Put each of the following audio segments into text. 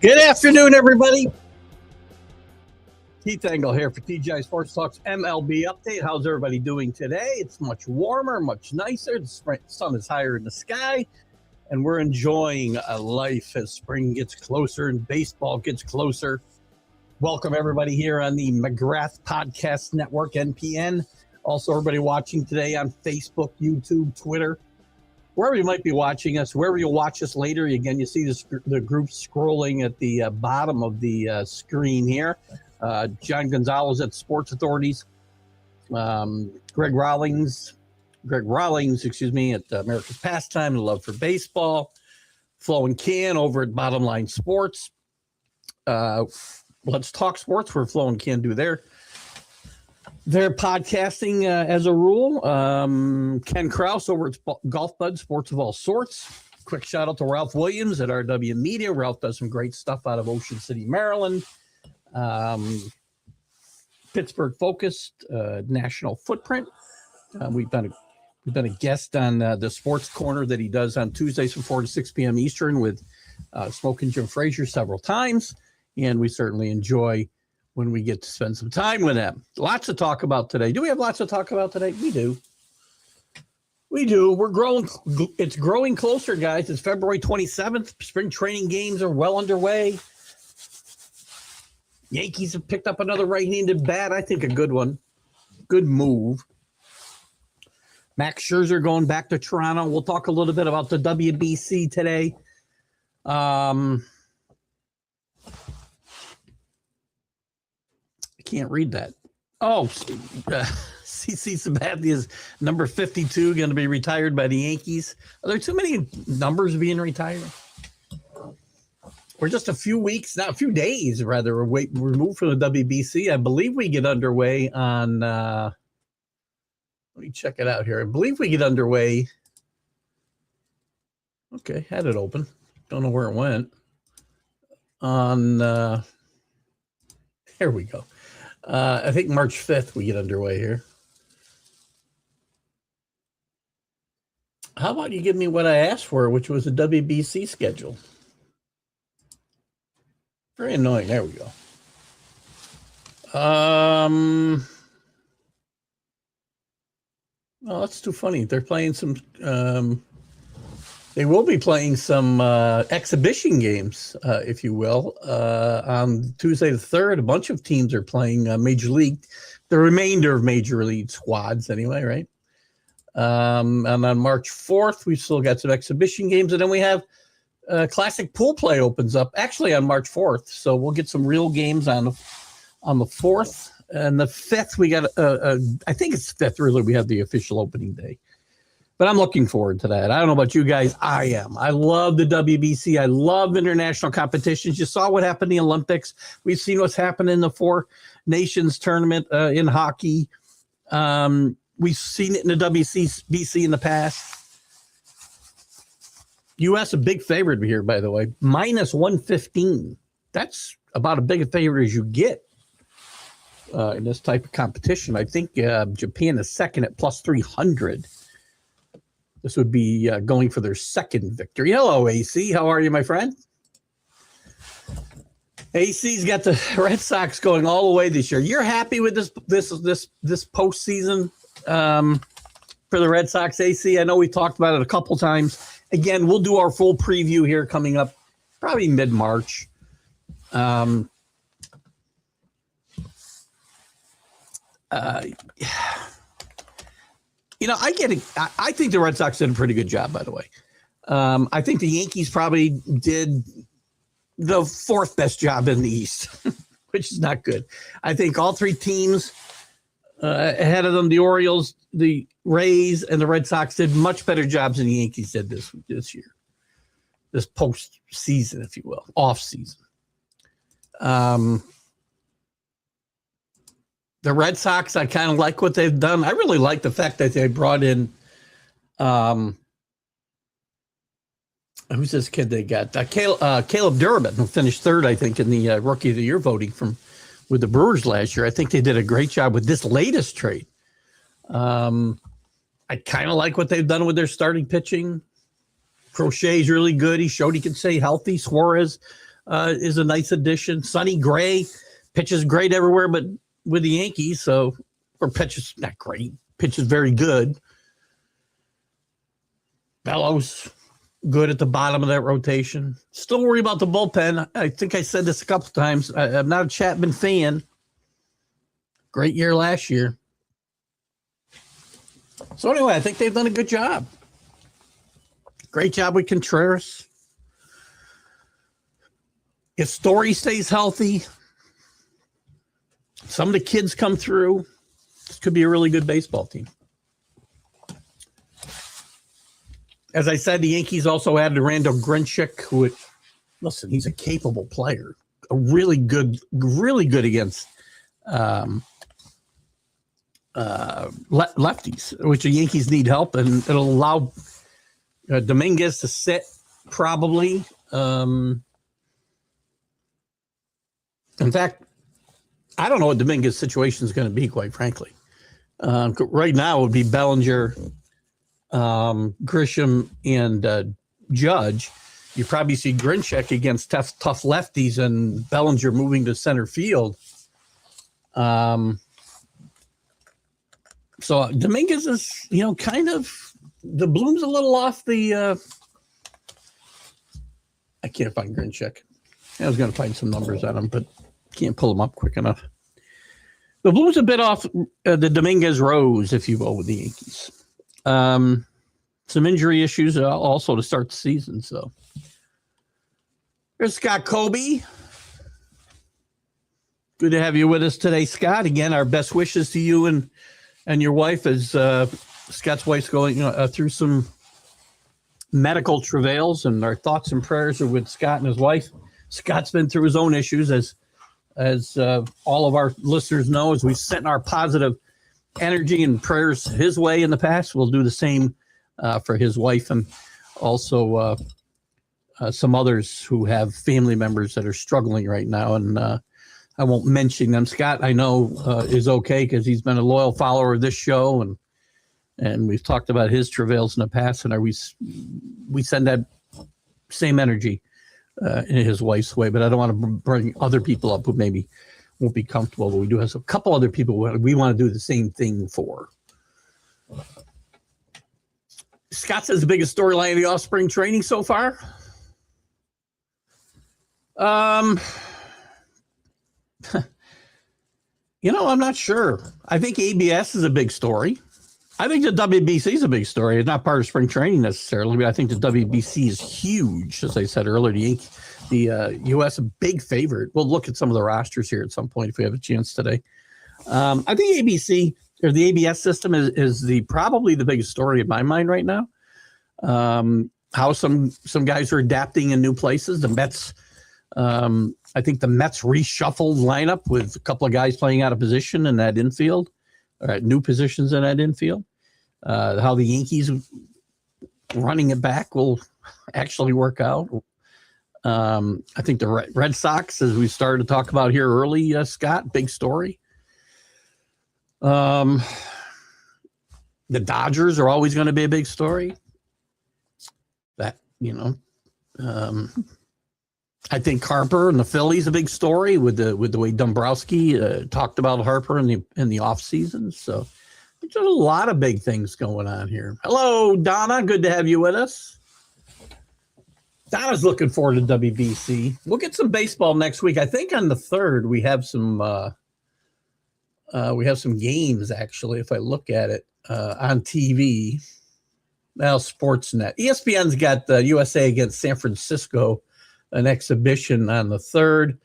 Good afternoon, everybody. Keith Engle here for TGI Sports Talk's MLB update. How's everybody doing today? It's much warmer, much nicer. The sun is higher in the sky, and we're enjoying life as spring gets closer and baseball gets closer. Welcome, everybody, here on the McGrath Podcast Network, NPN. Also, everybody watching today on Facebook, YouTube, Twitter, wherever you might be watching us, wherever you'll watch us later. Again, you see the group scrolling at the bottom of the screen here. John Gonzalez at Sports Authorities, Greg Rawlings, at America's Pastime, the Love for Baseball, Flo and Can over at Bottom Line Sports. Let's Talk Sports, where Flo and Can do their podcasting as a rule. Ken Krause over at Golf Bud Sports of All Sorts. Quick shout out to Ralph Williams at RW Media. Ralph does some great stuff out of Ocean City, Maryland. Pittsburgh focused, national footprint. We've been a guest on the Sports Corner that he does on Tuesdays from 4 to 6 p.m. Eastern with Smoking Jim Frazier several times, and we certainly enjoy when we get to spend some time with him. Lots to talk about today. Do we have lots to talk about today? We do. We're growing. It's growing closer, guys. It's February 27th. Spring training games are well underway. Yankees have picked up another right-handed bat. I think a good one. Good move. Max Scherzer going back to Toronto. We'll talk a little bit about the WBC today. I can't read that. Oh, CC Sabathia number 52 going to be retired by the Yankees. Are there too many numbers being retired? We're just a few days rather, removed from the WBC. I believe we get underway on, let me check it out here. I believe we get underway. Okay, had it open. Don't know where it went. On, here we go. I think March 5th we get underway here. How about you give me what I asked for, which was a WBC schedule? Very annoying. There we go. Oh, that's too funny. They're playing some. They will be playing some exhibition games, if you will, on Tuesday the 3rd. A bunch of teams are playing Major League, the remainder of Major League squads, anyway, right? And on March 4th, we've still got some exhibition games, and then we have. Classic pool play opens up actually on March 4th, so we'll get some real games on the 4th and the 5th. We got I think it's 5th. Really, we have the official opening day, but I'm looking forward to that. I don't know about you guys. I am. I love the WBC. I love international competitions. You saw what happened in the Olympics. We've seen what's happened in the Four Nations tournament in hockey. We've seen it in the WBC in the past. U.S. a big favorite here, by the way, minus 115. That's about as big a favorite as you get in this type of competition. I think Japan is second at plus 300. This would be going for their second victory. Hello, AC. How are you, my friend? AC's got the Red Sox going all the way this year. You're happy with this postseason for the Red Sox, AC? I know we talked about it a couple times. Again, we'll do our full preview here coming up probably mid-March. I get it. I think the Red Sox did a pretty good job, by the way. I think the Yankees probably did the fourth best job in the East, which is not good. I think all three teams ahead of them, the Orioles, the Rays, and the Red Sox, did much better jobs than the Yankees did this year, this postseason, if you will, off season. The Red Sox, I kind of like what they've done. I really like the fact that they brought in who's this kid they got? Caleb Durbin, who finished third, I think, in the Rookie of the Year voting with the Brewers last year. I think they did a great job with this latest trade. I kind of like what they've done with their starting pitching. Crochet's really good. He showed he can stay healthy. Suarez is a nice addition. Sonny Gray pitches great everywhere, but with the Yankees, so or pitches not great, pitches very good. Bellows, good at the bottom of that rotation. Still worry about the bullpen. I think I said this a couple times. I'm not a Chapman fan. Great year last year. So anyway, I think they've done a good job. Great job with Contreras. If Story stays healthy, some of the kids come through, this could be a really good baseball team. As I said, the Yankees also added Randall Grichuk, who, listen, he's a capable player, a really good against lefties, which the Yankees need help, and it'll allow Dominguez to sit probably. In fact, I don't know what Dominguez's situation is going to be, quite frankly. Right now, it would be Bellinger, Grisham, and Judge. You probably see Grichuk against tough lefties and Bellinger moving to center field. So Dominguez is, kind of the bloom's a little off the. I can't find Grichuk. I was going to find some numbers on him, but can't pull them up quick enough. The bloom's a bit off the Dominguez rose, if you will, with the Yankees. Some injury issues also to start the season. So there's Scott Kobe. Good to have you with us today, Scott. Again, our best wishes to you and your wife as Scott's wife's going through some medical travails, and our thoughts and prayers are with Scott and his wife. Scott's been through his own issues, as all of our listeners know, as we've sent our positive energy and prayers his way in the past. We'll do the same for his wife, and also some others who have family members that are struggling right now. And I won't mention them. Scott, I know, is okay because he's been a loyal follower of this show, and we've talked about his travails in the past, and we send that same energy in his wife's way. But I don't want to bring other people up who maybe won't be comfortable. But we do have a couple other people we want to do the same thing for. Scott says the biggest storyline of the off-spring training so far. I'm not sure. I think ABS is a big story. I think the WBC is a big story. It's not part of spring training necessarily, but I think the WBC is huge. As I said earlier, the U.S. a big favorite. We'll look at some of the rosters here at some point if we have a chance today. I think ABC or the ABS system is probably the biggest story in my mind right now. How some guys are adapting in new places. The Mets. I think the Mets reshuffled lineup with a couple of guys playing out of position in that infield, or new positions in that infield. How the Yankees running it back will actually work out. I think the Red Sox, as we started to talk about here early, Scott, big story. The Dodgers are always going to be a big story. I think Harper and the Phillies a big story with the way Dombrowski talked about Harper in the offseason. So there's a lot of big things going on here. Hello, Donna. Good to have you with us. Donna's looking forward to WBC. We'll get some baseball next week. I think on the 3rd we have some games, actually, if I look at it on TV. Now, Sportsnet. ESPN's got the USA against San Francisco, an exhibition on the 3rd.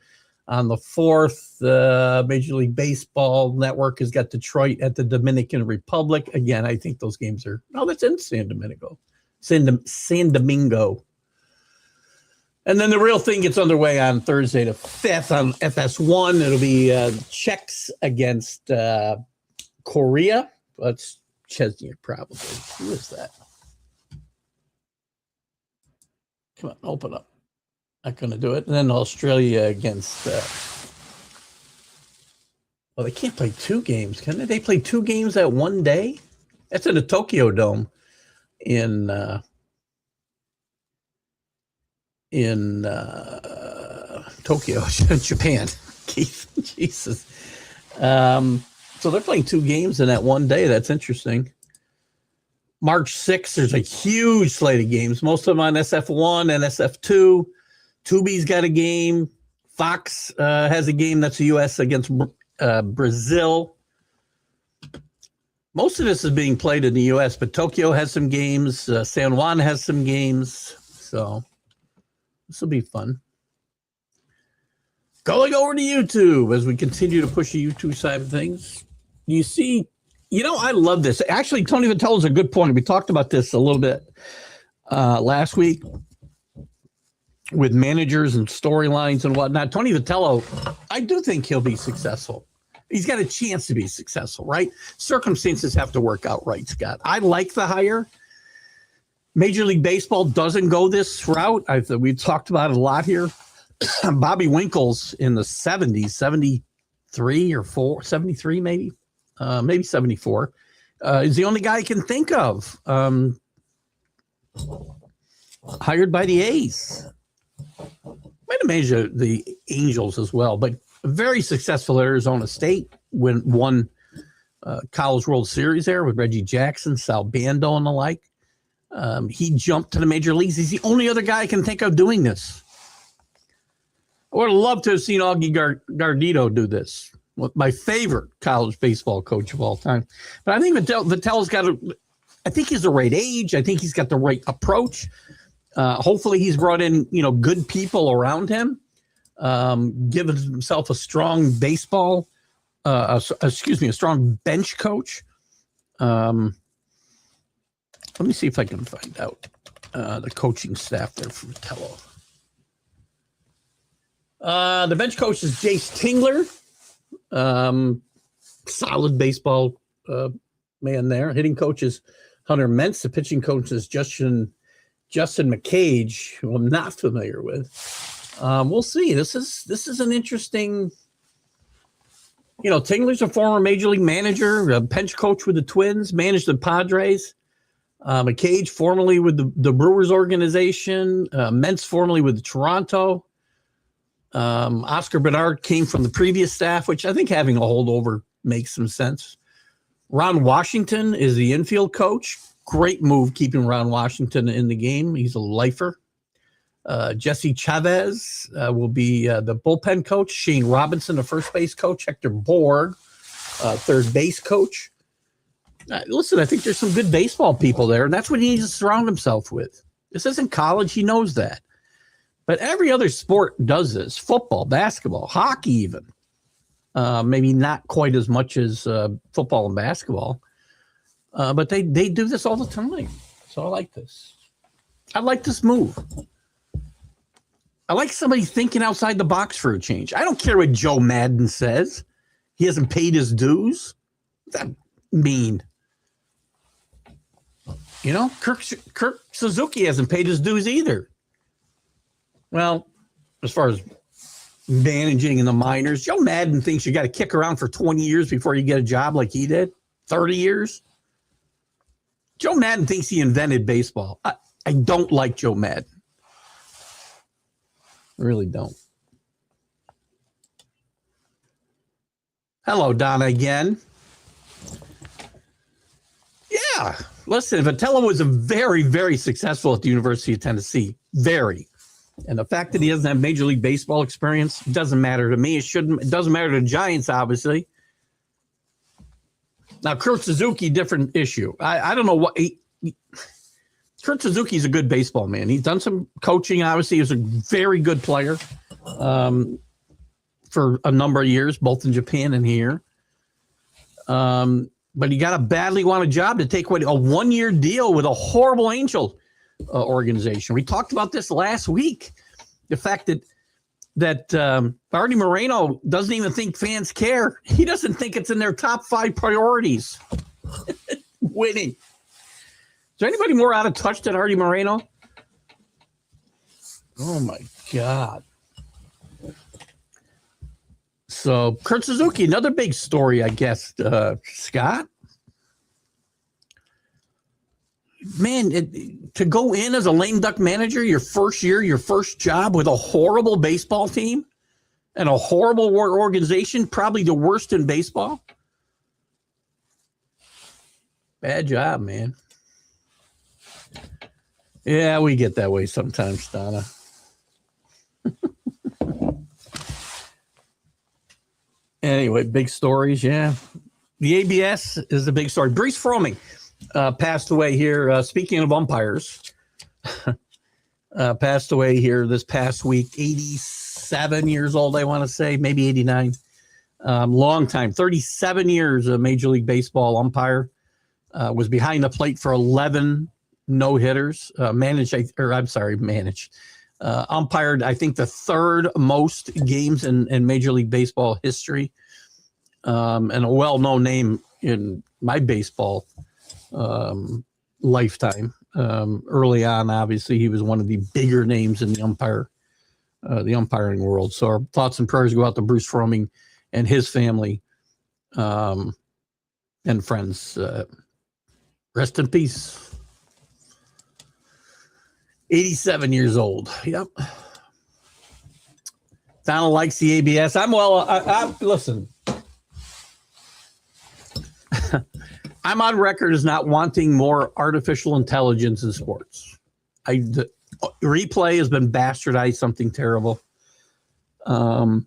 On the 4th, Major League Baseball Network has got Detroit at the Dominican Republic. Again, I think those games are – that's in San Domingo. San Domingo. And then the real thing gets underway on Thursday the 5th on FS1. It'll be Czechs against Korea. That's Chesney, probably. Who is that? Come on, open up. Not going to do it. And then Australia against they can't play 2 games, can they? They play 2 games at one day? That's in the Tokyo Dome in Tokyo, Japan. Keith, Jesus. So they're playing 2 games in that one day. That's interesting. March 6th, there's a huge slate of games. Most of them on SF1 and SF2. Tubi's got a game. Fox has a game that's the U.S. against Brazil. Most of this is being played in the U.S., but Tokyo has some games. San Juan has some games. So this will be fun. Going over to YouTube as we continue to push the YouTube side of things. You see, I love this. Actually, Tony Vitello is a good point. We talked about this a little bit last week with managers and storylines and whatnot. Tony Vitello, I do think he'll be successful. He's got a chance to be successful, right? Circumstances have to work out right, Scott. I like the hire. Major League Baseball doesn't go this route. We've talked about it a lot here. Bobby Winkles in the 70s, 73 or 4, 73 maybe, maybe 74, is the only guy I can think of hired by the A's. Might have managed the Angels as well, but very successful at Arizona State won College World Series there with Reggie Jackson, Sal Bando, and the like. He jumped to the major leagues. He's the only other guy I can think of doing this. I would have loved to have seen Augie Gardito do this. My favorite college baseball coach of all time. But I think Vitello's got I think he's the right age. I think he's got the right approach. Hopefully he's brought in, good people around him, given himself a strong baseball, a strong bench coach. Let me see if I can find out the coaching staff there for Vitello. The bench coach is Jace Tingler, solid baseball man there. Hitting coach is Hunter Mentz. The pitching coach is Justin McCage, who I'm not familiar with. We'll see. This is an interesting. Tingler's a former major league manager, a bench coach with the Twins, managed the Padres. McCage formerly with the Brewers organization. Mentz formerly with Toronto. Oscar Bernard came from the previous staff, which I think having a holdover makes some sense. Ron Washington is the infield coach. Great move keeping Ron Washington in the game. He's a lifer. Jesse Chavez will be the bullpen coach. Shane Robinson, the first base coach. Hector Borg, third base coach. Listen, I think there's some good baseball people there, and that's what he needs to surround himself with. This isn't college. He knows that. But every other sport does this. Football, basketball, hockey even. Maybe not quite as much as football and basketball. But they do this all the time. So I like this. I like this move. I like somebody thinking outside the box for a change. I don't care what Joe Madden says. He hasn't paid his dues. What's that mean? Kirk Suzuki hasn't paid his dues either. Well, as far as managing in the minors, Joe Madden thinks you got to kick around for 20 years before you get a job like he did. 30 years. Joe Madden thinks he invented baseball. I don't like Joe Madden. I really don't. Hello, Donna, again. Yeah. Listen, Vitello was very, very successful at the University of Tennessee. Very. And the fact that he doesn't have Major League Baseball experience doesn't matter to me. It doesn't matter to the Giants, obviously. Now, Kurt Suzuki, different issue. I don't know what Kurt Suzuki's a good baseball man. He's done some coaching. Obviously, he was a very good player for a number of years, both in Japan and here. But he got to badly want a job to take a 1-year deal with a horrible Angel organization. We talked about this last week. The fact that Artie Moreno doesn't even think fans care. He doesn't think it's in their top 5 priorities. Winning. Is there anybody more out of touch than Artie Moreno? Oh my God. So Kurt Suzuki, another big story, I guess, Scott. man, to go in as a lame duck manager your first year, your first job with a horrible baseball team and a horrible organization, probably the worst in baseball. Bad job, man. Yeah, we get that way sometimes, Donna. Anyway, big stories, yeah. The ABS is the big story. Bruce Fromming passed away here. Speaking of umpires, passed away here this past week. 87 years old, I want to say, maybe 89. Long time, 37 years of Major League Baseball umpire. Was behind the plate for 11 no-hitters. Umpired, I think, the third most games in Major League Baseball history. And a well-known name in my baseball lifetime. Early on, obviously, he was one of the bigger names in the umpiring world. So our thoughts and prayers go out to Bruce Fromming and his family and friends. Rest in peace. 87 years old. Yep. Donald likes the ABS. Listen. I'm on record as not wanting more artificial intelligence in sports. The replay has been bastardized, something terrible. I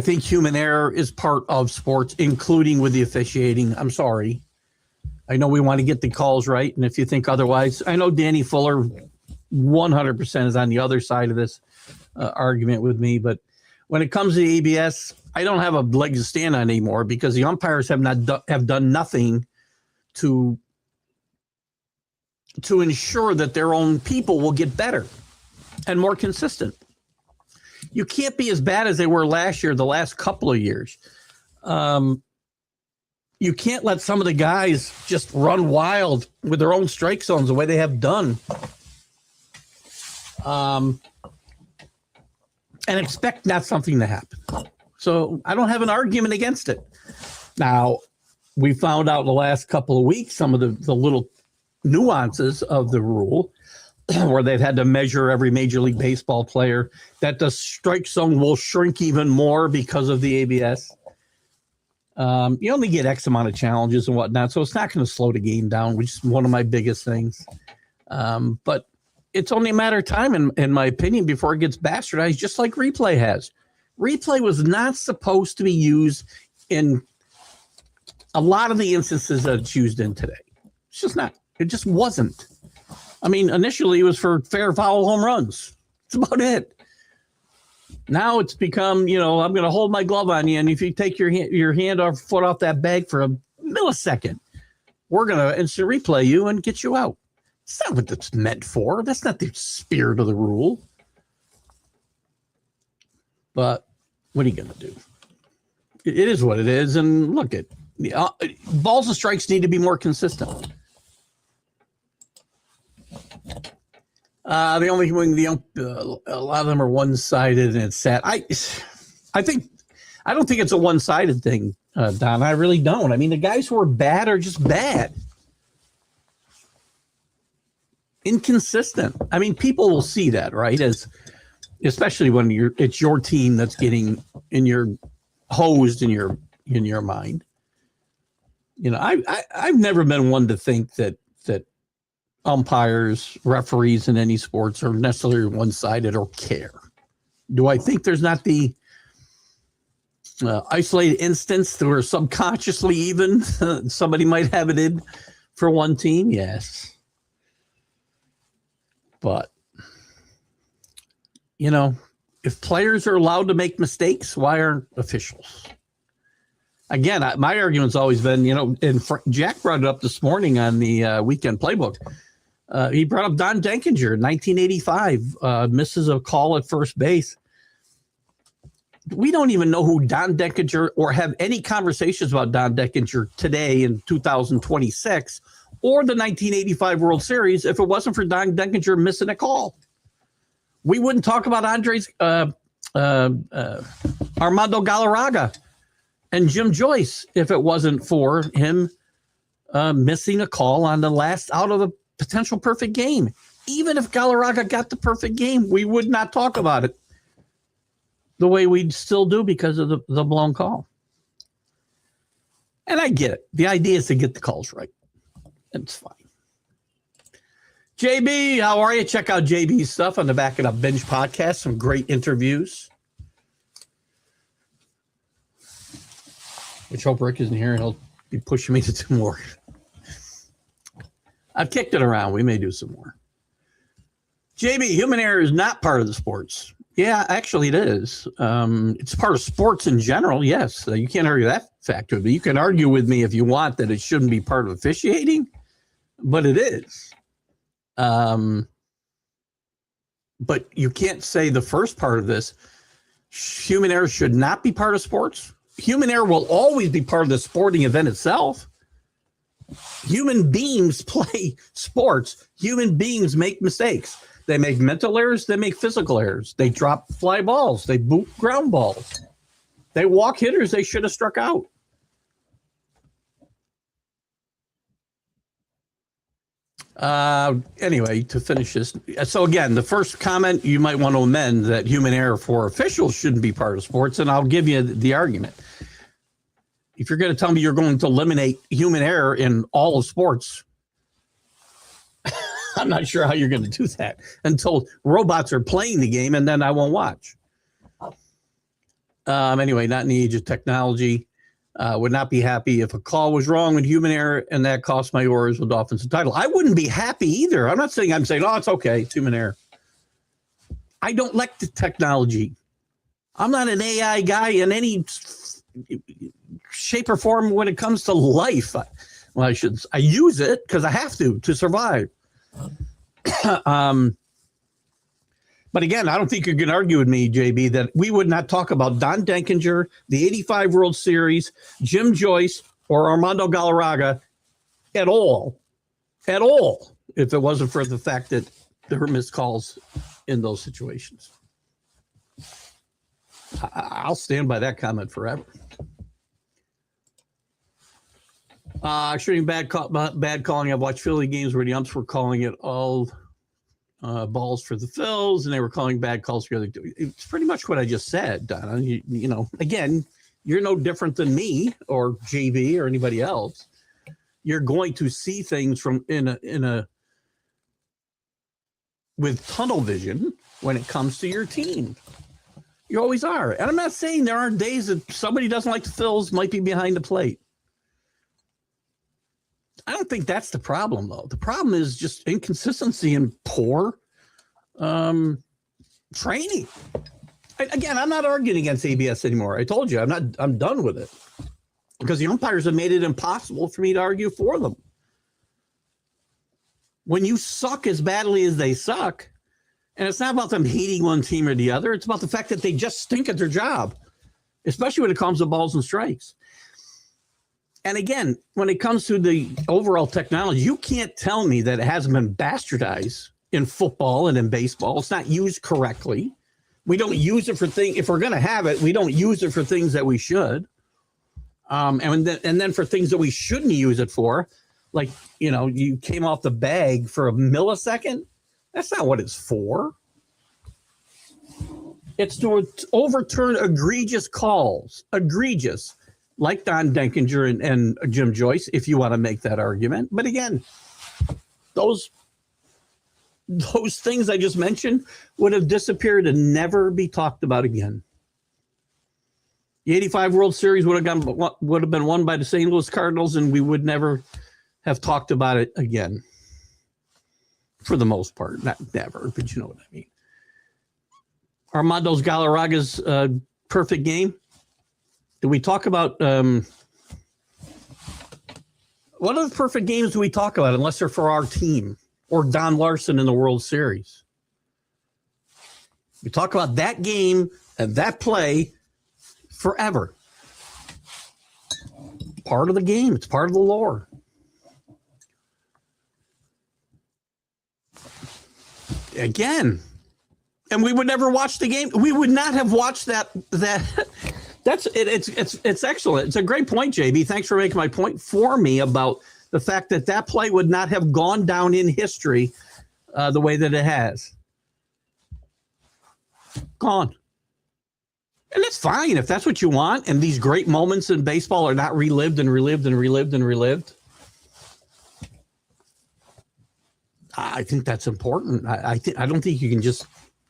think human error is part of sports, including with the officiating. I'm sorry. I know we want to get the calls right, and if you think otherwise, I know Danny Fuller 100% is on the other side of this argument with me, but when it comes to the ABS, I don't have a leg to stand on anymore because the umpires have done nothing to ensure that their own people will get better and more consistent. You can't be as bad as they were last year, the last couple of years. You can't let some of the guys just run wild with their own strike zones the way they have done. And expect not something to happen. So I don't have an argument against it. Now, we found out in the last couple of weeks some of the little nuances of the rule where they've had to measure every Major League Baseball player, that the strike zone will shrink even more because of the ABS. You only get X amount of challenges and whatnot, so it's not going to slow the game down, which is one of my biggest things. But it's only a matter of time, in my opinion, before it gets bastardized, just like replay has. Replay was not supposed to be used in a lot of the instances that it's used in today. It's just not. It just wasn't. I mean, initially it was for fair foul home runs. That's about it. Now it's become, I'm going to hold my glove on you, and if you take your hand or foot off that bag for a millisecond, we're going to instant replay you and get you out. It's not what that's meant for. That's not the spirit of the rule. But what are you going to do? It is what it is, and look, balls and strikes need to be more consistent. The only thing, a lot of them are one-sided, and it's sad. I don't think it's a one-sided thing, Don. I really don't. I mean, the guys who are bad are just bad. Inconsistent. I mean, people will see that, right? Especially when it's your team that's getting hosed in your mind. I've never been one to think that umpires, referees in any sports are necessarily one-sided or care. Do I think there's not the isolated instance where subconsciously even somebody might have it in for one team? Yes. But, if players are allowed to make mistakes, why aren't officials? Again, my argument's always been, and Jack brought it up this morning on the weekend playbook. He brought up Don Denkinger, 1985, misses a call at first base. We don't even know who Don Denkinger, or have any conversations about Don Denkinger today in 2026 or the 1985 World Series if it wasn't for Don Denkinger missing a call. We wouldn't talk about Armando Galarraga and Jim Joyce if it wasn't for him missing a call on the last out of a potential perfect game. Even if Galarraga got the perfect game, we would not talk about it the way we still do because of the blown call. And I get it. The idea is to get the calls right. It's fine. JB, how are you? Check out JB's stuff on the Back It Up Binge podcast. Some great interviews. Which hope Rick isn't here and he'll be pushing me to do more. I've kicked it around. We may do some more. JB, human error is not part of the sports. Yeah, actually it is. It's part of sports in general, yes. You can't argue that fact with me. You can argue with me if you want that it shouldn't be part of officiating, but it is. But you can't say the first part of this, human error should not be part of sports. Human error will always be part of the sporting event itself. Human beings play sports. Human beings make mistakes. They make mental errors. They make physical errors. They drop fly balls. They boot ground balls. They walk hitters they should have struck out. Anyway, to finish this. So again, the first comment, you might want to amend that human error for officials shouldn't be part of sports, and I'll give you the argument. If you're going to tell me you're going to eliminate human error in all of sports, I'm not sure how you're going to do that until robots are playing the game, and then I won't watch. Anyway, not in the age of technology. Would not be happy if a call was wrong with human error and that cost my Orioles with offensive title. I wouldn't be happy either. I'm saying, oh, it's okay. It's human error. I don't like the technology. I'm not an AI guy in any shape or form when it comes to life. Well, I use it because I have to survive. But again, I don't think you can argue with me, JB, that we would not talk about Don Denkinger, the 85 World Series, Jim Joyce, or Armando Galarraga at all, if it wasn't for the fact that there were missed calls in those situations. I'll stand by that comment forever. Shooting bad calling. I've watched Philly games where the umps were calling it all balls for the Phils, and they were calling bad calls for the other. It's pretty much what I just said, Donna. You know, again, you're no different than me or JB or anybody else. You're going to see things from with tunnel vision when it comes to your team. You always are. And I'm not saying there aren't days that somebody doesn't like the Phils might be behind the plate. I don't think that's the problem, though. The problem is just inconsistency and poor training. Again, I'm not arguing against ABS anymore. I told you, I'm done with it because the umpires have made it impossible for me to argue for them. When you suck as badly as they suck, and it's not about them hating one team or the other, it's about the fact that they just stink at their job, especially when it comes to balls and strikes. And again, when it comes to the overall technology, you can't tell me that it hasn't been bastardized in football and in baseball. It's not used correctly. We don't use it for things. If we're going to have it, we don't use it for things that we should. And then for things that we shouldn't use it for, like, you know, you came off the bag for a millisecond. That's not what it's for. It's to overturn egregious calls. Egregious. Like Don Denkinger and Jim Joyce, if you want to make that argument. But again, those things I just mentioned would have disappeared and never be talked about again. The 85 World Series would have been won by the St. Louis Cardinals, and we would never have talked about it again. For the most part. Not never, but you know what I mean. Armando Galarraga's perfect game. Do we talk about what other perfect games do we talk about unless they're for our team or Don Larson in the World Series? We talk about that game and that play forever. Part of the game. It's part of the lore. Again, and we would never watch the game. We would not have watched that. That's it. It's excellent. It's a great point, JB. Thanks for making my point for me about the fact that that play would not have gone down in history the way that it has. Gone. And it's fine if that's what you want. And these great moments in baseball are not relived and relived and relived and relived. I think that's important. I don't think you can just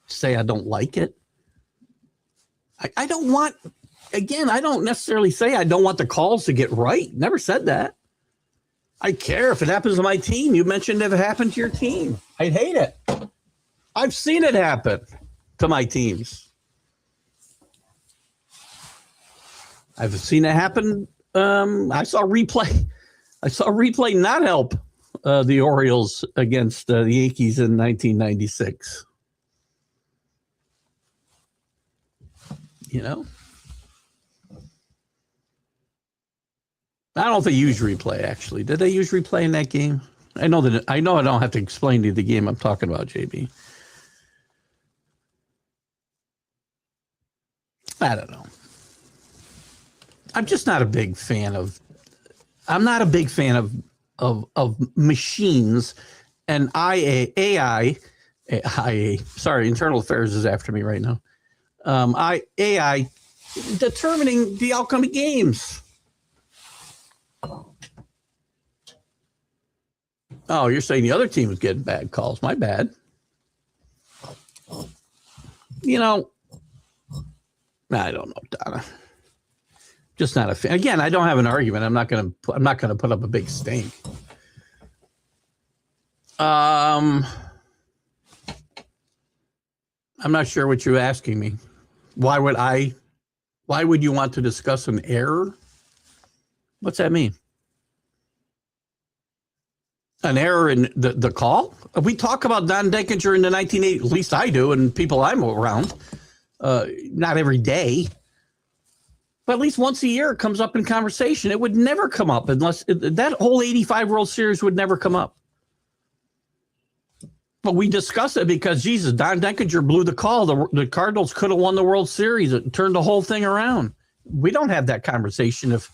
say I don't like it. I don't want, again, I don't necessarily say I don't want the calls to get right. Never said that. I care if it happens to my team. You mentioned if it happened to your team. I'd hate it. I've seen it happen to my teams. I've seen it happen. I saw replay not help the Orioles against the Yankees in 1996. You know, I don't know if they use replay. Actually, did they use replay in that game? I know I don't have to explain to you the game I'm talking about, JB. I don't know. I'm just not a big fan of. I'm not a big fan of machines and AI. Sorry, Internal Affairs is after me right now. AI determining the outcome of games. Oh, you're saying the other team was getting bad calls. My bad. You know, I don't know, Donna. Just not a fan. Again, I don't have an argument. I'm not gonna put up a big stink. I'm not sure what you're asking me. Why would you want to discuss an error? What's that mean? An error in the call? We talk about Don Denkinger in the 1980s, at least I do, and people I'm around. Not every day. But at least once a year it comes up in conversation. It would never come up unless that whole 85 World Series would never come up. But we discuss it because, Jesus, Don Denkinger blew the call. The Cardinals could have won the World Series. It turned the whole thing around. We don't have that conversation if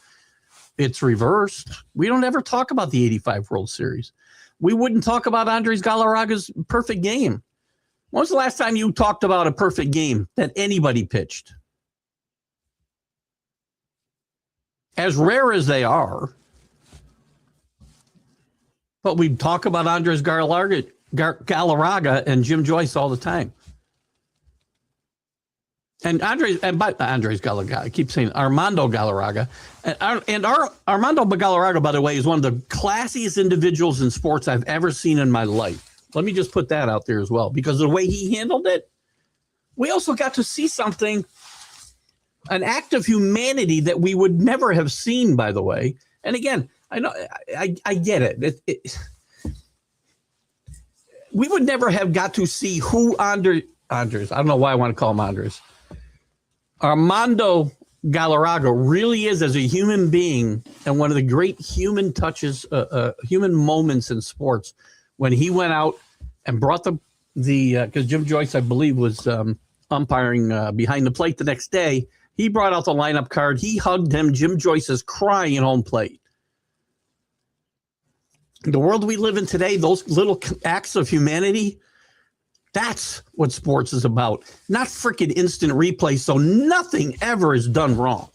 it's reversed. We don't ever talk about the 85 World Series. We wouldn't talk about Andres Galarraga's perfect game. When was the last time you talked about a perfect game that anybody pitched? As rare as they are, but we talk about Andres Galarraga and Jim Joyce all the time. And Andres Galarraga, I keep saying Armando Galarraga. Armando Galarraga, by the way, is one of the classiest individuals in sports I've ever seen in my life. Let me just put that out there as well, because the way he handled it, we also got to see something, an act of humanity that we would never have seen, by the way. And again, I know I get it. We would never have got to see who Andres, I don't know why I want to call him Andres, Armando Galarraga really is as a human being, and one of the great human touches, human moments in sports, when he went out and brought the because Jim Joyce, I believe, was umpiring behind the plate the next day. He brought out the lineup card. He hugged him. Jim Joyce is crying at home plate. The world we live in today, those little acts of humanity, that's what sports is about. Not freaking instant replay, so nothing ever is done wrong.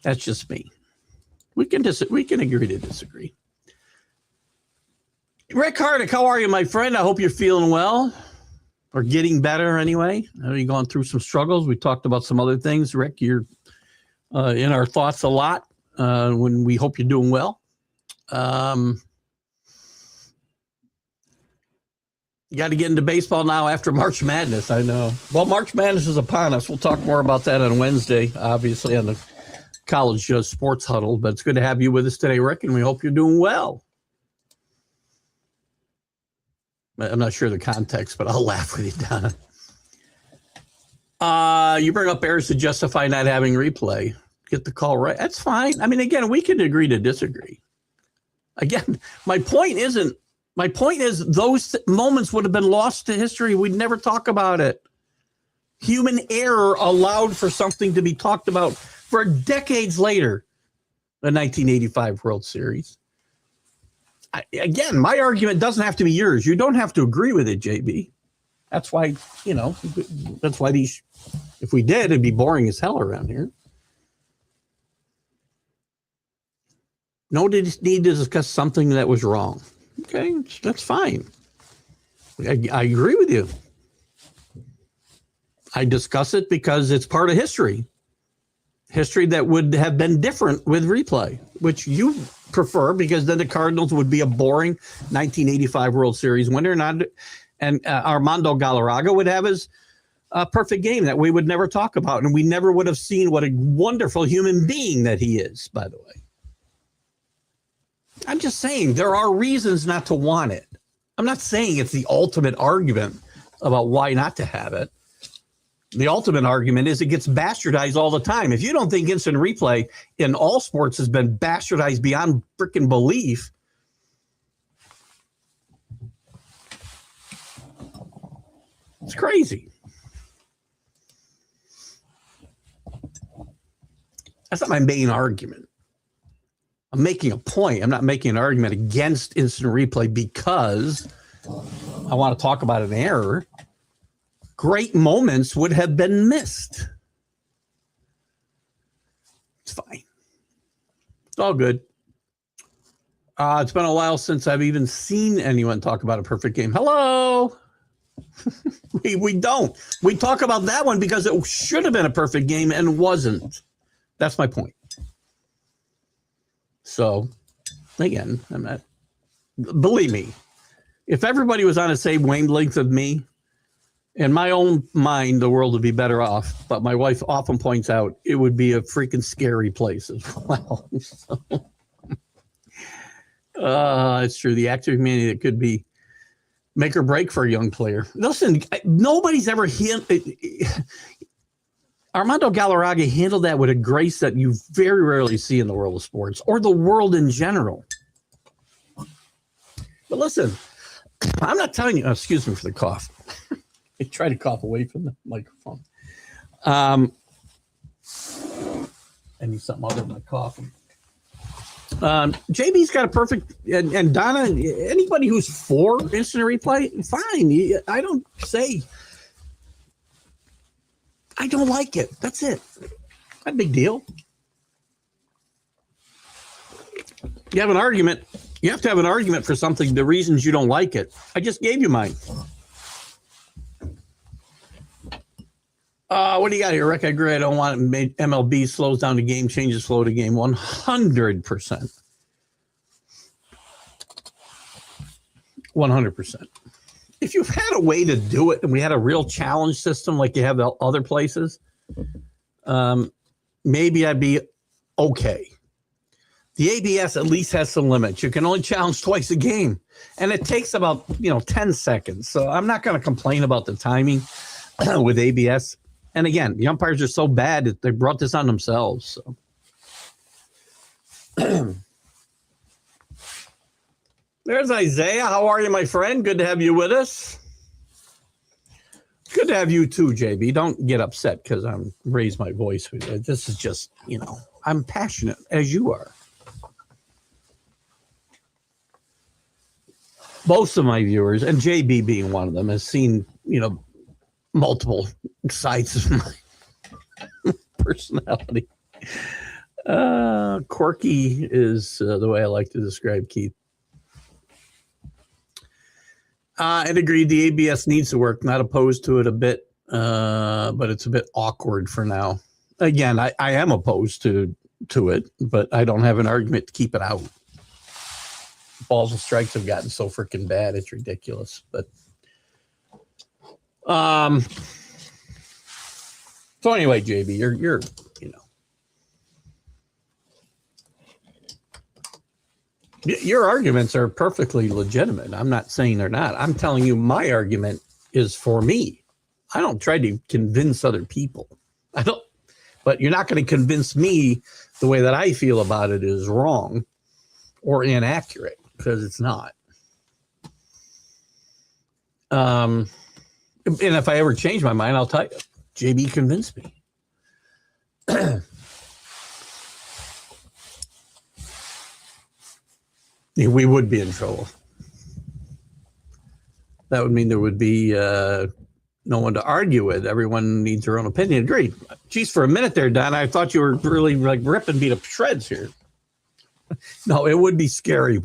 That's just me. We can agree to disagree. Rick Hardick, how are you, my friend? I hope you're feeling well. Or getting better anyway. I know you're going through some struggles. We talked about some other things. Rick, you're in our thoughts a lot when we hope you're doing well. You got to get into baseball now after March Madness, I know. Well, March Madness is upon us. We'll talk more about that on Wednesday, obviously, on the college sports huddle. But it's good to have you with us today, Rick, and we hope you're doing well. I'm not sure the context, but I'll laugh with you, Donna. You bring up errors to justify not having replay. Get the call right. That's fine. I mean, again, we can agree to disagree. Again, my point is those moments would have been lost to history. We'd never talk about it. Human error allowed for something to be talked about for decades later. the 1985 World Series. Again, my argument doesn't have to be yours. You don't have to agree with it, JB. That's why, that's why if we did, it'd be boring as hell around here. No need to discuss something that was wrong. Okay, that's fine. I agree with you. I discuss it because it's part of history. History that would have been different with replay, which you prefer because then the Cardinals would be a boring 1985 World Series winner, and Armando Galarraga would have his perfect game that we would never talk about, and we never would have seen what a wonderful human being that he is, by the way. I'm just saying there are reasons not to want it. I'm not saying it's the ultimate argument about why not to have it. The ultimate argument is it gets bastardized all the time. If you don't think instant replay in all sports has been bastardized beyond freaking belief, it's crazy. That's not my main argument. I'm making a point. I'm not making an argument against instant replay because I want to talk about an error. Great moments would have been missed. It's fine. It's all good. It's been a while since I've even seen anyone talk about a perfect game. Hello. we don't. We talk about that one because it should have been a perfect game and wasn't. That's my point. So, again, I'm not. Believe me, if everybody was on the same wavelength of me, in my own mind, the world would be better off. But my wife often points out it would be a freaking scary place as well. So, it's true. The active humanity that could be make or break for a young player. Listen, nobody's ever Armando Galarraga handled that with a grace that you very rarely see in the world of sports or the world in general. But listen, I'm not telling you. Excuse me for the cough. I try to cough away from the microphone. I need something other than my coughing. JB's got a perfect, and Donna, anybody who's for instant replay, fine. I don't say, I don't like it. That's it. Not a big deal. You have an argument. You have to have an argument for something, the reasons you don't like it. I just gave you mine. What do you got here, Rick? I agree. I don't want it. MLB slows down the game, changes flow to game 100%. 100%. If you've had a way to do it and we had a real challenge system like you have other places, maybe I'd be okay. The ABS at least has some limits. You can only challenge twice a game, and it takes about 10 seconds. So I'm not going to complain about the timing with ABS. And again, the umpires are so bad that they brought this on themselves. So. There's Isaiah. How are you, my friend? Good to have you with us. Good to have you too, JB. Don't get upset because I'm raised my voice with you. This is just, I'm passionate as you are. Most of my viewers, and JB being one of them, has seen, multiple sides of my personality. Quirky is the way I like to describe Keith. I'd agree the ABS needs to work, not opposed to it a bit, but it's a bit awkward for now. Again, I am opposed to it, but I don't have an argument to keep it out. Balls and strikes have gotten so freaking bad, it's ridiculous. But so anyway, JB, you're your arguments are perfectly legitimate. I'm not saying they're not. I'm telling you my argument is for me. I don't try to convince other people. I don't, but you're not going to convince me the way that I feel about it is wrong or inaccurate, because it's not. And if I ever change my mind, I'll tell you, JB convinced me. We would be in trouble. That would mean there would be no one to argue with. Everyone needs their own opinion. Agreed. Geez, for a minute there, Don, I thought you were really like ripping me to shreds here. No, it would be scary.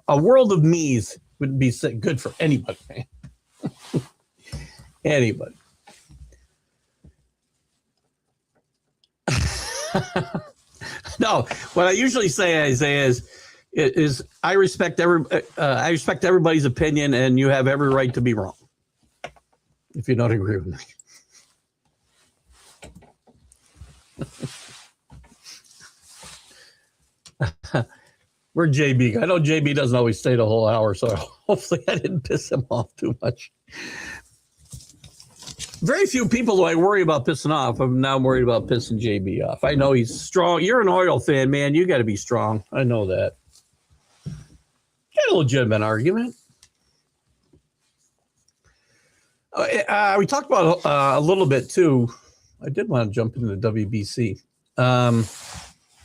A world of me's would be good for anybody, man. Anybody. No, what I usually say, Isaiah, is I respect everybody's opinion, and you have every right to be wrong if you don't agree with me. Where'd JB go? I know JB doesn't always stay the whole hour, so hopefully I didn't piss him off too much. Very few people do I worry about pissing off. I'm now worried about pissing JB off. I know he's strong. You're an oil fan, man. You got to be strong. I know that. Got a legitimate argument. We talked about a little bit, too. I did want to jump into the WBC.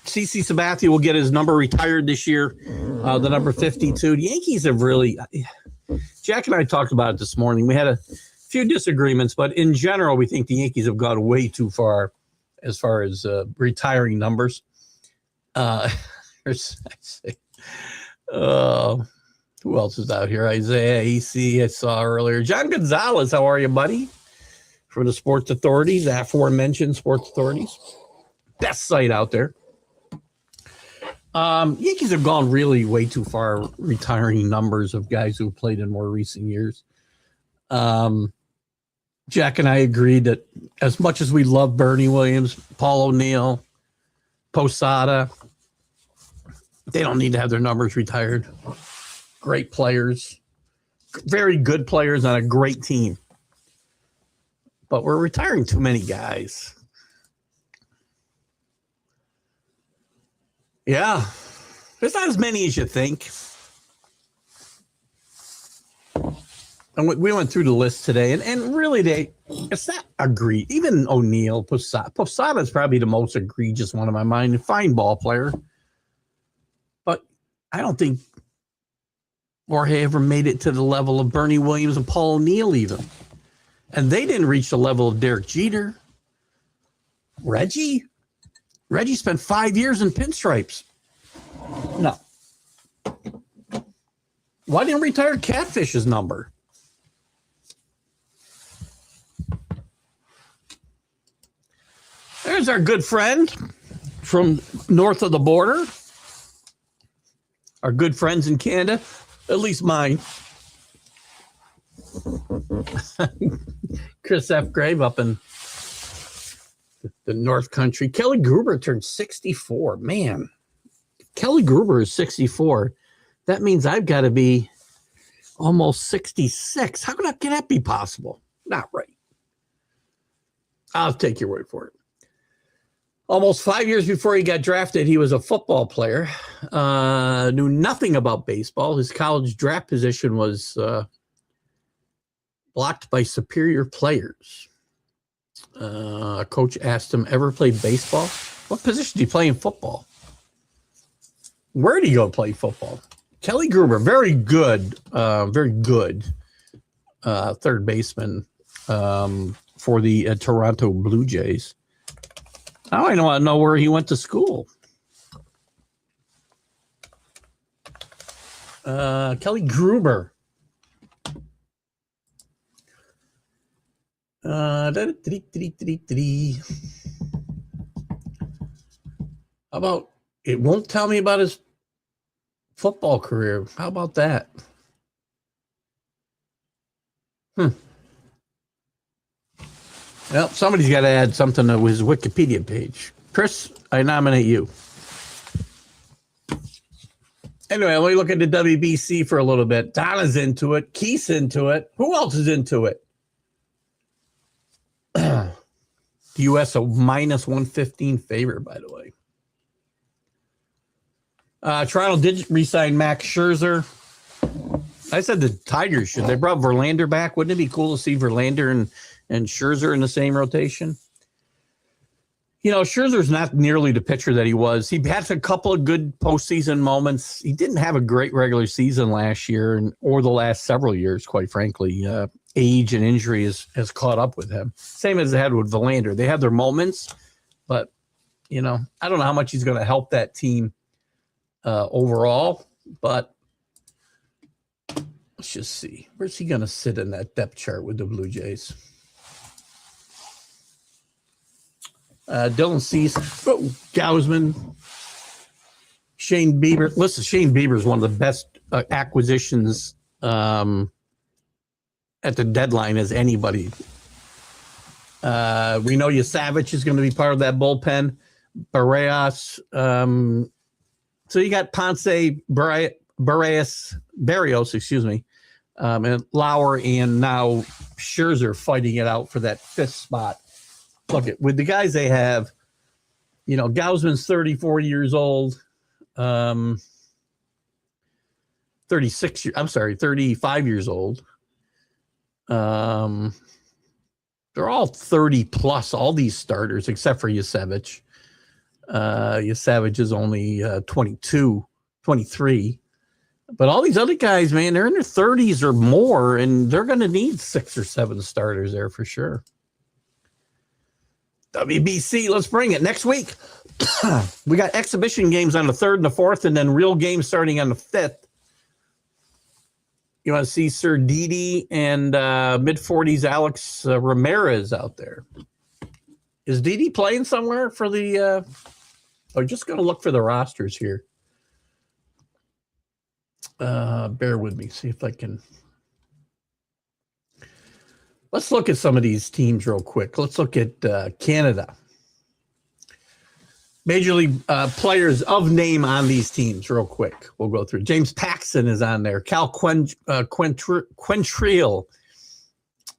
CC Sabathia will get his number retired this year, the number 52. The Yankees have really – Jack and I talked about it this morning. We had a few disagreements, but in general, we think the Yankees have gone way too far as retiring numbers. Who else is out here? Isaiah, EC, I saw earlier. John Gonzalez, how are you, buddy? For the Sports Authorities, aforementioned Sports Authorities. Best site out there. Yankees have gone really way too far retiring numbers of guys who played in more recent years. Jack and I agreed that as much as we love Bernie Williams, Paul O'Neill, Posada, they don't need to have their numbers retired. Great players, very good players on a great team. But we're retiring too many guys. Yeah, there's not as many as you think. And we went through the list today, and really, it's not agreed. Even O'Neill, Posada is probably the most egregious one in my mind. A fine ball player. But I don't think Jorge ever made it to the level of Bernie Williams and Paul O'Neill even. And they didn't reach the level of Derek Jeter. Reggie spent 5 years in pinstripes. No. Why didn't retire Catfish's number? There's our good friend from north of the border. Our good friends in Canada, at least mine. Chris F. Grave up in the North Country. Kelly Gruber turned 64. Man, Kelly Gruber is 64. That means I've got to be almost 66. How can that be possible? Not right. I'll take your word for it. Almost 5 years before he got drafted, he was a football player. Knew nothing about baseball. His college draft position was blocked by superior players. A coach asked him, ever played baseball? What position did he play in football? Where did he go play football? Kelly Gruber, very good third baseman for the Toronto Blue Jays. Now I want to know where he went to school. Kelly Gruber. How about it won't tell me about his football career? How about that? Well, somebody's got to add something to his Wikipedia page. Chris, I nominate you. Anyway, let me look at the WBC for a little bit. Donna's into it. Keith's into it. Who else is into it? The U.S. a minus 115 favorite, by the way. Toronto did re-sign Max Scherzer. I said the Tigers should. They brought Verlander back. Wouldn't it be cool to see Verlander and Scherzer in the same rotation? Scherzer's not nearly the pitcher that he was. He had a couple of good postseason moments. He didn't have a great regular season last year or the last several years, quite frankly. Age and injury has caught up with him. Same as they had with Verlander. They had their moments, but, I don't know how much he's going to help that team overall. But let's just see. Where's he going to sit in that depth chart with the Blue Jays? Dylan Cease, Gausman, Shane Bieber. Listen, Shane Bieber is one of the best acquisitions at the deadline as anybody. We know Savage is going to be part of that bullpen. Barrios. So you got Ponce, Barrios, excuse me, and Lauer, and now Scherzer fighting it out for that fifth spot. Look, with the guys they have, Gausman's 34 years old, 35 years old. They're all 30 plus, all these starters, except for Yasevich. Yasevich is only 22, 23. But all these other guys, man, they're in their 30s or more, and they're going to need 6 or 7 starters there for sure. WBC, let's bring it. Next week, we got exhibition games on the 3rd and the 4th, and then real games starting on the 5th. You want to see Sir Didi and mid-40s Alex Ramirez out there. Is Didi playing somewhere for the I'm just going to look for the rosters here. Bear with me, see if I can. Let's look at some of these teams real quick. Let's look at Canada. Major League players of name on these teams real quick. We'll go through. James Paxton is on there. Cal Quantrill.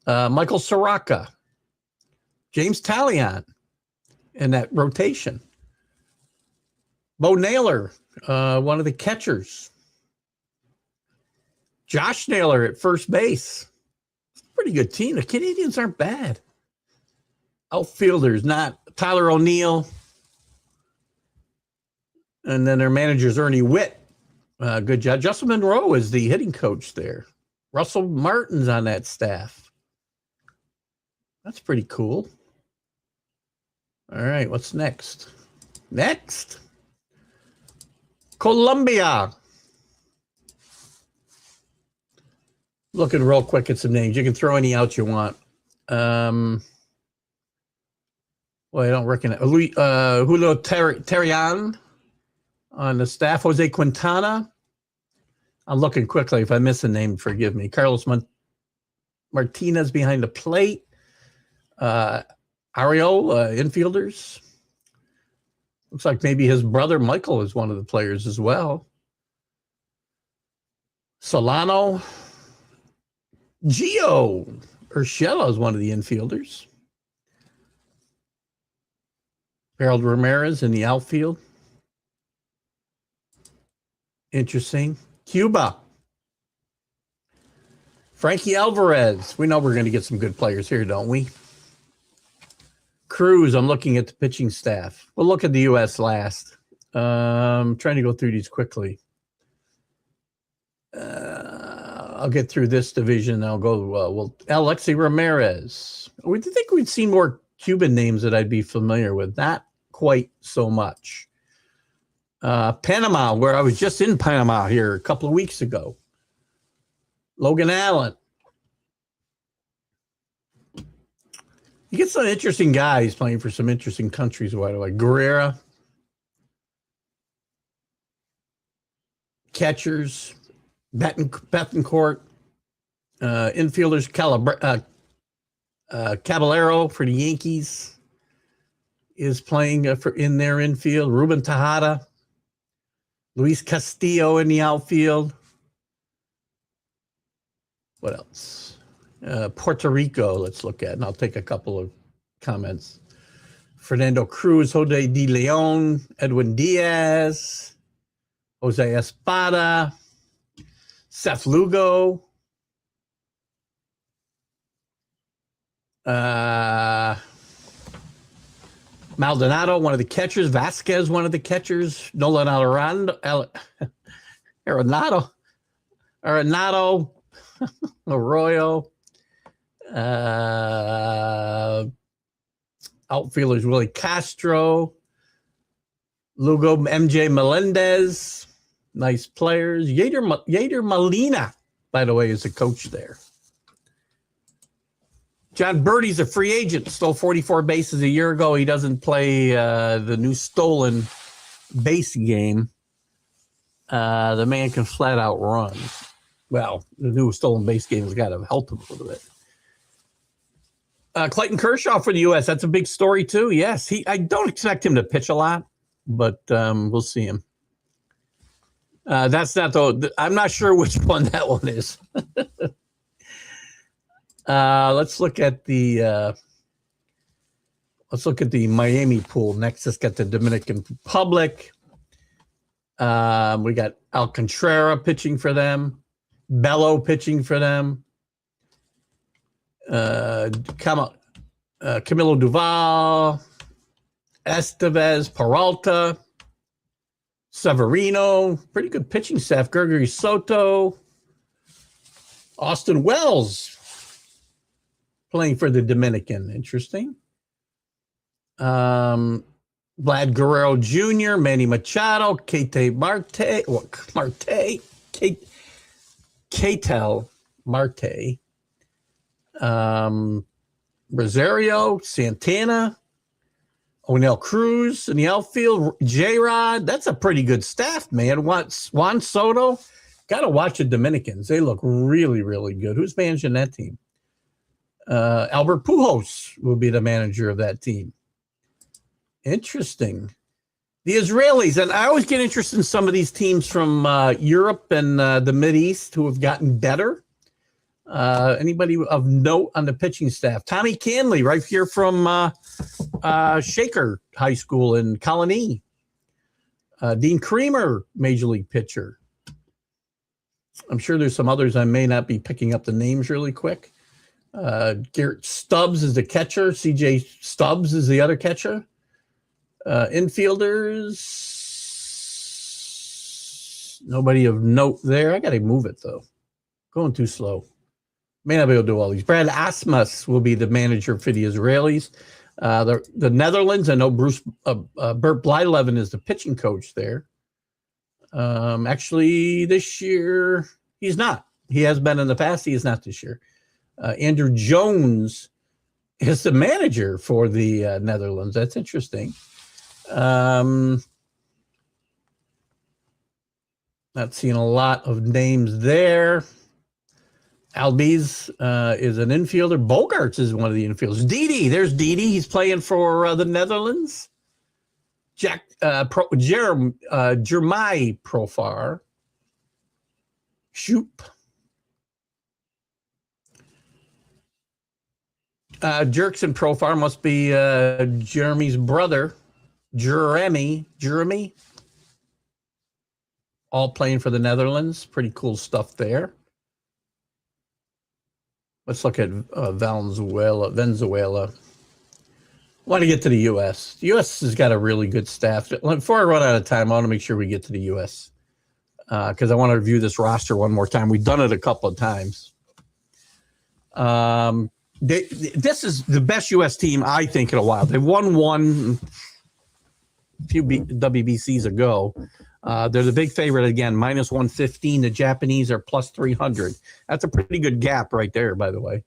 Michael Soraka. James Talion in that rotation. Bo Naylor, one of the catchers. Josh Naylor at first base. Pretty good team. The Canadians aren't bad. Outfielders, not Tyler O'Neill. And then their manager's Ernie Witt. Good job. Justin Monroe is the hitting coach there. Russell Martin's on that staff. That's pretty cool. All right, what's next? Next, Colombia. Looking real quick at some names. You can throw any out you want. Well, I don't recognize. Julio Terrian on the staff. Jose Quintana. I'm looking quickly. If I miss a name, forgive me. Carlos Martinez behind the plate. Ariel, infielders. Looks like maybe his brother Michael is one of the players as well. Solano. Gio Urshela is one of the infielders. Harold Ramirez in the outfield. Interesting. Cuba. Frankie Alvarez. We know we're going to get some good players here, don't we? Cruz. I'm looking at the pitching staff. We'll look at the U.S. last. I'm trying to go through these quickly. I'll get through this division. I'll go, Alexi Ramirez. We think we'd see more Cuban names that I'd be familiar with. Not quite so much. Panama, where I was just in Panama here a couple of weeks ago. Logan Allen. You get some interesting guys playing for some interesting countries, by the way. Guerrera. Catchers. Bethencourt, infielders, Caballero for the Yankees is playing in their infield. Ruben Tejada, Luis Castillo in the outfield. What else? Puerto Rico, let's look at, and I'll take a couple of comments. Fernando Cruz, Jose De Leon, Edwin Diaz, Jose Espada, Seth Lugo, Maldonado, one of the catchers. Vasquez, one of the catchers. Nolan Arenado, Arroyo. Outfielders Willie Castro, Lugo, MJ Melendez. Nice players. Yader Molina, by the way, is the coach there. John Birdie's a free agent, stole 44 bases a year ago. He doesn't play the new stolen base game. The man can flat out run. Well, the new stolen base game has got to help him a little bit. Clayton Kershaw for the U.S. That's a big story too. Yes, I don't expect him to pitch a lot, but we'll see him. That's not I'm not sure which one that one is. Let's look at the Miami pool next. Let's get the Dominican Republic. We got Alcantara pitching for them, Bello pitching for them, Camilo Duval, Estevez, Peralta, Severino, pretty good pitching staff. Gregory Soto, Austin Wells playing for the Dominican. Interesting. Vlad Guerrero Jr., Manny Machado, Ketel Marte, Rosario, Santana, O'Neill Cruz in the outfield, J-Rod. That's a pretty good staff, man. Juan Soto. Got to watch the Dominicans. They look really, really good. Who's managing that team? Albert Pujols will be the manager of that team. Interesting. The Israelis, and I always get interested in some of these teams from Europe and the Mideast who have gotten better. Anybody of note on the pitching staff? Tommy Canley, right here from Shaker High School in Colony. Dean Creamer, Major League pitcher. I'm sure there's some others I may not be picking up the names really quick. Garrett Stubbs is the catcher. CJ Stubbs is the other catcher. Infielders, nobody of note there. I got to move it, though. Going too slow. May not be able to do all these. Brad Asmus will be the manager for the Israelis. The Netherlands, I know Bert Blyleven is the pitching coach there. Actually, this year, he's not. He has been in the past. He is not this year. Andrew Jones is the manager for the Netherlands. That's interesting. Not seeing a lot of names there. Albies is an infielder. Bogarts is one of the infielders. Didi, there's Didi. He's playing for the Netherlands. Jeremy Profar. Shoop. Jerkson Profar must be Jeremy's brother. Jeremy. All playing for the Netherlands. Pretty cool stuff there. Let's look at Venezuela. I want to get to the U.S. The U.S. has got a really good staff. Before I run out of time, I want to make sure we get to the U.S. Because I want to review this roster one more time. We've done it a couple of times. This is the best U.S. team, I think, in a while. They won one a few WBCs ago. They're the big favorite again, minus 115. The Japanese are plus 300. That's a pretty good gap right there, by the way.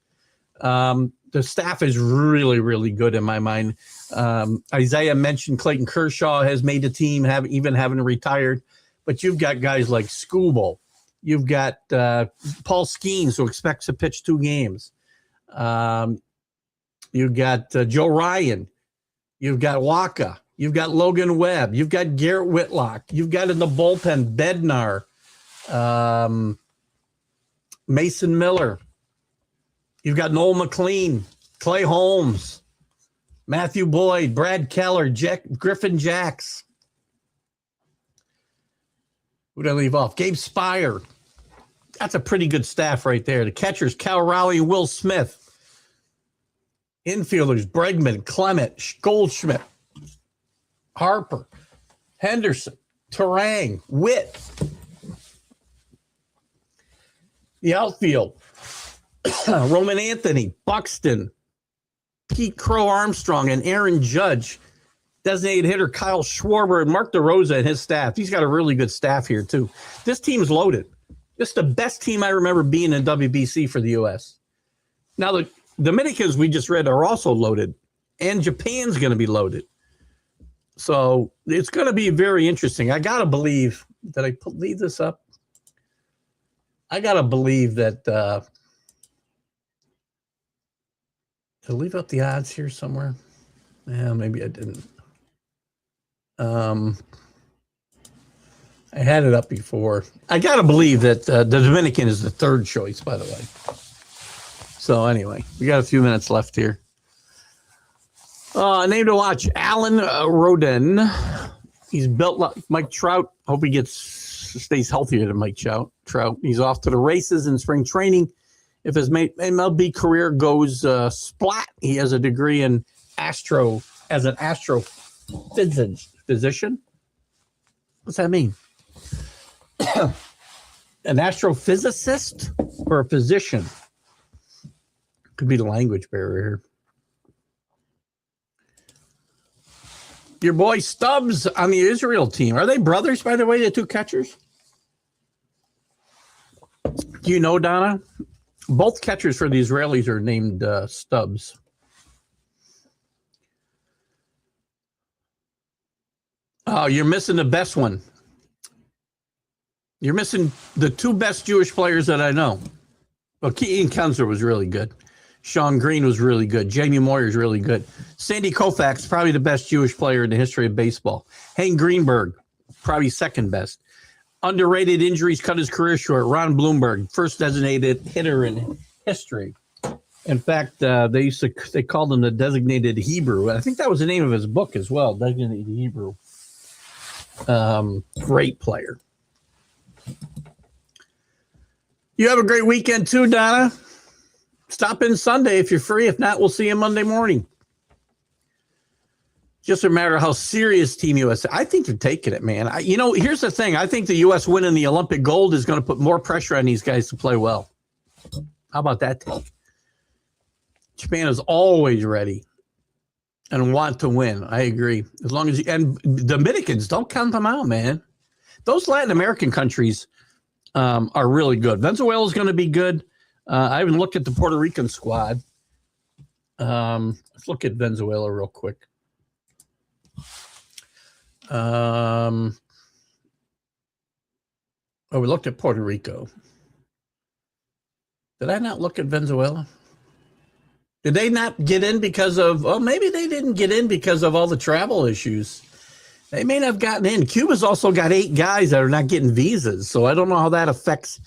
The staff is really, really good in my mind. Isaiah mentioned Clayton Kershaw has made the team, having retired. But you've got guys like Skubal. You've got Paul Skeens, who expects to pitch 2 games. You've got Joe Ryan. You've got Waka. You've got Logan Webb. You've got Garrett Whitlock. You've got in the bullpen Bednar, Mason Miller. You've got Noel McLean, Clay Holmes, Matthew Boyd, Brad Keller, Griffin Jacks. Who did I leave off? Gabe Spire. That's a pretty good staff right there. The catchers, Cal Raleigh and Will Smith. Infielders, Bregman, Clement, Goldschmidt. Harper, Henderson, Terang, Witt. The outfield, Roman Anthony, Buxton, Pete Crow Armstrong, and Aaron Judge. Designated hitter Kyle Schwarber and Mark DeRosa and his staff. He's got a really good staff here, too. This team's loaded. This is the best team I remember being in WBC for the U.S. Now, the Dominicans we just read are also loaded, and Japan's going to be loaded. So it's going to be very interesting. I got to believe – did I leave this up? I got to believe that did I leave up the odds here somewhere? Yeah, maybe I didn't. I had it up before. I got to believe that the Dominican is the third choice, by the way. So anyway, we got a few minutes left here. Name to watch, Alan Rodin. He's built like Mike Trout. Hope he stays healthier than Mike Trout. He's off to the races in spring training. If his MLB career goes splat, he has a degree in as an astrophysician. What's that mean? An astrophysicist or a physician? Could be the language barrier here. Your boy Stubbs on the Israel team. Are they brothers, by the way, the two catchers? Do you know, Donna? Both catchers for the Israelis are named Stubbs. Oh, you're missing the best one. You're missing the two best Jewish players that I know. Well, Ian Kinsler was really good. Sean Green was really good. Jamie Moyer is really good. Sandy Koufax, probably the best Jewish player in the history of baseball. Hank Greenberg, probably second best. Underrated injuries cut his career short. Ron Blomberg, first designated hitter in history. In fact, they called him the designated Hebrew. I think that was the name of his book as well, Designated Hebrew. Great player. You have a great weekend too, Donna. Stop in Sunday if you're free. If not, we'll see you Monday morning. Just a matter of how serious Team USA. I think they're taking it, man. Here's the thing. I think the U.S. winning the Olympic gold is going to put more pressure on these guys to play well. How about that take? Japan is always ready and want to win. I agree. As long as and Dominicans, don't count them out, man. Those Latin American countries are really good. Venezuela is going to be good. I haven't looked at the Puerto Rican squad. Let's look at Venezuela real quick. We looked at Puerto Rico. Did I not look at Venezuela? Did they not get in because of, maybe they didn't get in because of all the travel issues. They may not have gotten in. Cuba's also got 8 guys that are not getting visas. So I don't know how that affects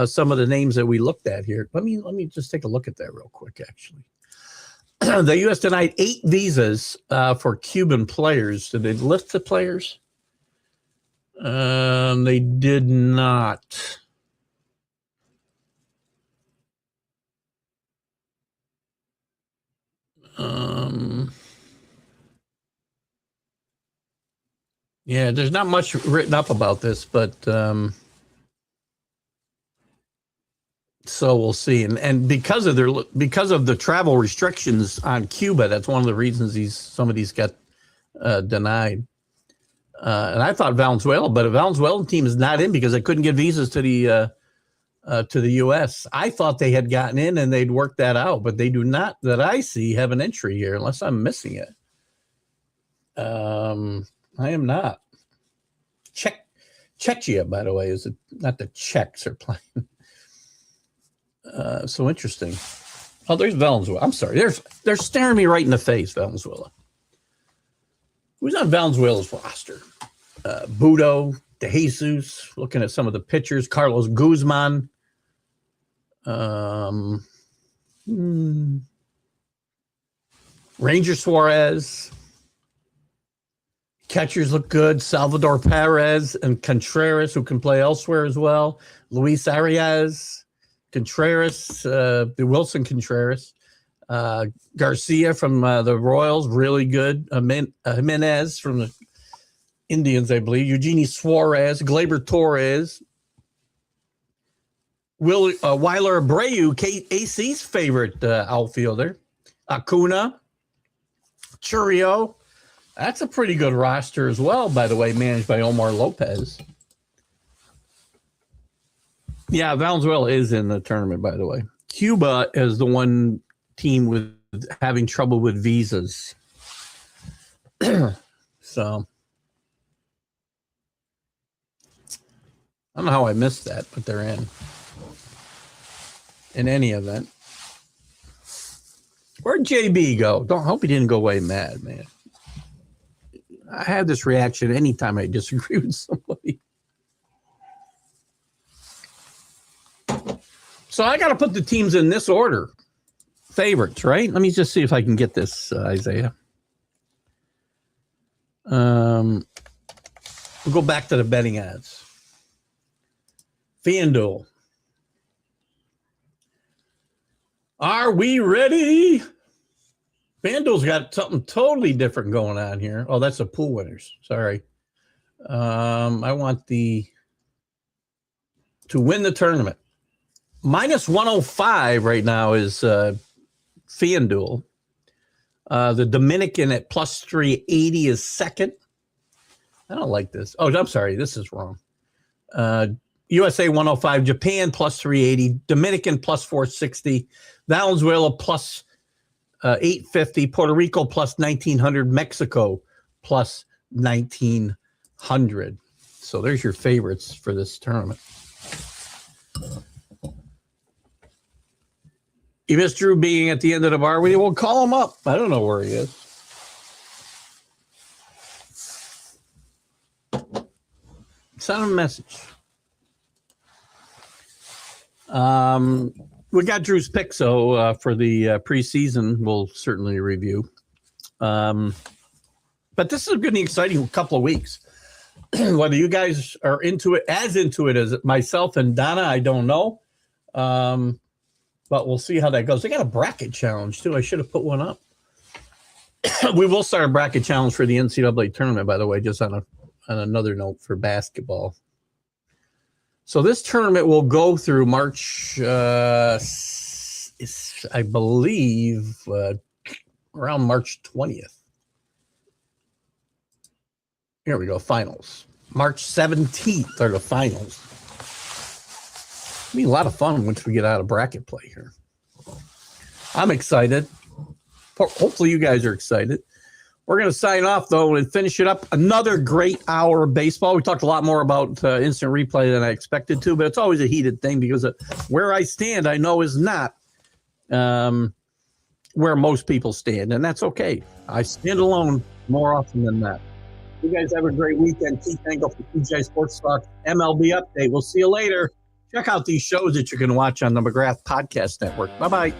some of the names that we looked at here. Let me just take a look at that real quick, actually. The U.S. denied 8 visas for Cuban players. Did they list the players? They did not. Yeah, there's not much written up about this, but so we'll see. And because of the travel restrictions on Cuba, that's one of the reasons some of these got denied. And I thought Valenzuela, but a Venezuelan team is not in because they couldn't get visas to the U.S. I thought they had gotten in and they'd worked that out, but they do not, that I see, have an entry here unless I'm missing it. I am not. Czechia, by the way, is not the Czechs are playing. So interesting. Oh, there's Valenzuela. I'm sorry. They're staring me right in the face, Valenzuela. Who's on Valenzuela's roster? Budo, De Jesus, looking at some of the pitchers. Carlos Guzman. Ranger Suarez. Catchers look good. Salvador Perez and Contreras, who can play elsewhere as well. Luis Arias, Contreras, Wilson Contreras. Garcia from the Royals, really good. Jimenez from the Indians, I believe. Eugenie Suarez, Gleyber Torres, Weiler Abreu, AC's favorite outfielder, Acuna, Churio. That's a pretty good roster as well, by the way, managed by Omar Lopez. Yeah, Valenzuela is in the tournament, by the way. Cuba is the one team with having trouble with visas. So I don't know how I missed that, but they're in any event. Where'd JB go? Hope he didn't go away mad, man. I have this reaction anytime I disagree with somebody. So I got to put the teams in this order. Favorites, right? Let me just see if I can get this, Isaiah. We'll go back to the betting odds. FanDuel. Are we ready? FanDuel's got something totally different going on here. Oh, that's the pool winners. Sorry. I want to win the tournament. Minus 105 right now is FanDuel. The Dominican at plus 380 is second. I don't like this. Oh, I'm sorry. This is wrong. USA 105, Japan plus 380, Dominican plus 460, Venezuela plus 850, Puerto Rico plus 1900, Mexico plus 1900. So there's your favorites for this tournament. You missed Drew being at the end of the bar. We'll call him up. I don't know where he is. Send him a message. We got Drew's pick, so for the preseason, we'll certainly review. But this is going to be exciting couple of weeks. Whether you guys are into it as myself and Donna, I don't know. But we'll see how that goes. They got a bracket challenge, too. I should have put one up. We will start a bracket challenge for the NCAA tournament, by the way, just on another note for basketball. So this tournament will go through March, I believe, around March 20th. Here we go, finals. March 17th are the finals. It'll be a lot of fun once we get out of bracket play here. I'm excited. Hopefully you guys are excited. We're going to sign off, though, and finish it up. Another great hour of baseball. We talked a lot more about instant replay than I expected to, but it's always a heated thing because where I stand, I know is not where most people stand, and that's okay. I stand alone more often than that. You guys have a great weekend. Keith Engle for TGI Sports Talk MLB Update. We'll see you later. Check out these shows that you can watch on the McGrath Podcast Network. Bye-bye.